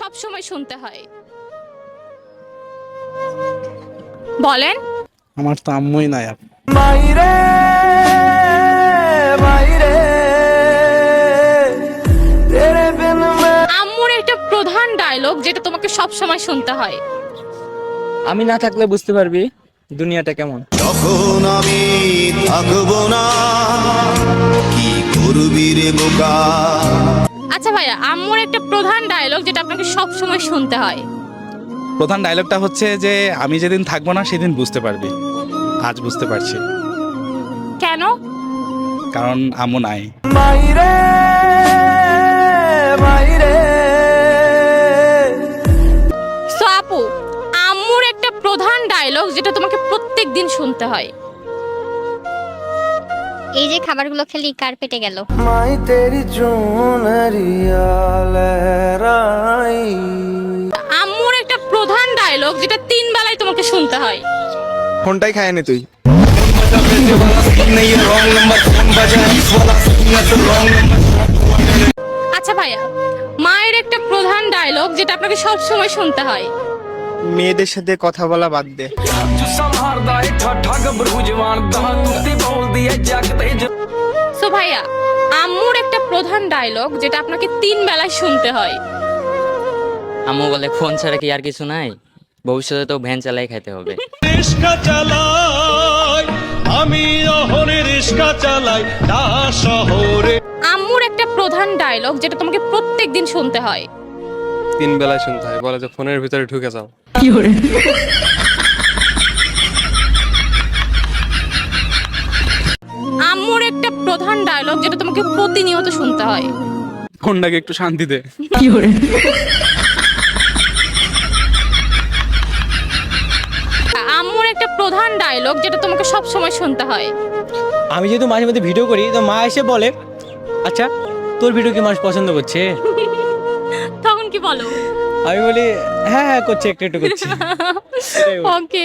সব সময় শুনতে হয়? বলেন। আমার তো আম্মুই নাই আপু। আম্মুর একটা প্রধান ডায়লগ যেটা তোমাকে সব সময় শুনতে হয়। আমি না থাকলে বুঝতে পারবি দুনিয়াটা কেমন। তখন আমি থাকবো না, কি করবি রে বোকা। আচ্ছা ভাইয়া, আম্মুর একটা প্রধান ডায়লগ যেটা আপনাকে সব সময় শুনতে হয়। প্রধান ডায়লগটা হচ্ছে যে আমি যেদিন থাকবো না সেদিন বুঝতে পারবি। আজ বুঝতে পারছি, কেন? কারণ আম্মু নাই। সো আপু, আম্মুর একটা প্রধান ডায়লগ যেটা তোমাকে প্রত্যেক দিন শুনতে হয়। এই যে খাবারগুলো খেলি কার পেটে গেল? মাই তেরি চুনরিয়া লহরাই। আম্মুর একটা প্রধান ডায়লগ যেটা 3 বেলায় তোমাকে শুনতে হয়। ফোনটাই খায় নি তুই। আচ্ছা ভাইয়া, মায়ের একটা প্রধান ডায়লগ যেটা আপনাকে সব সময় শুনতে হয়। মেয়েদের সাথে কথা বলা বাদ দে। সো ভাইয়া, আম্মুর একটা প্রধান ডায়লগ যেটা আপনাকে 3 বেলায় শুনতে হয়। আম্মু বলে ফোন ছাড়া কি আর কিছু নাই, ভবিষ্যতে তো ভ্যান চালাই খাইতে হবে। রিস্কা চালাই আমি, অহনে রিস্কা চালাই ঢাকা শহরে। আম্মুর একটা প্রধান ডায়লগ যেটা তোমাকে প্রত্যেক দিন শুনতে হয়। 3 বেলায় শুনতে হয়, বলে যে ফোনের ভিতরে ঢুকে যাও। আম্মুর একটা প্রধান ডায়লগ যেটা তোমাকে প্রতিনিয়ত শুনতে হয়। ফোনটাকে একটু শান্তি দে। আম্মুর একটা প্রধান ডায়লগ যেটা তোমাকে সব সময় শুনতে হয়। আমি যেহেতু মাঝে মধ্যে ভিডিও করি তো মা এসে বলে, আচ্ছা তোর ভিডিও কি মানুষ পছন্দ করছে? তখন কি বলো? আমি বলি হ্যাঁ হ্যাঁ করছে, একটু একটু করছে। ওকে।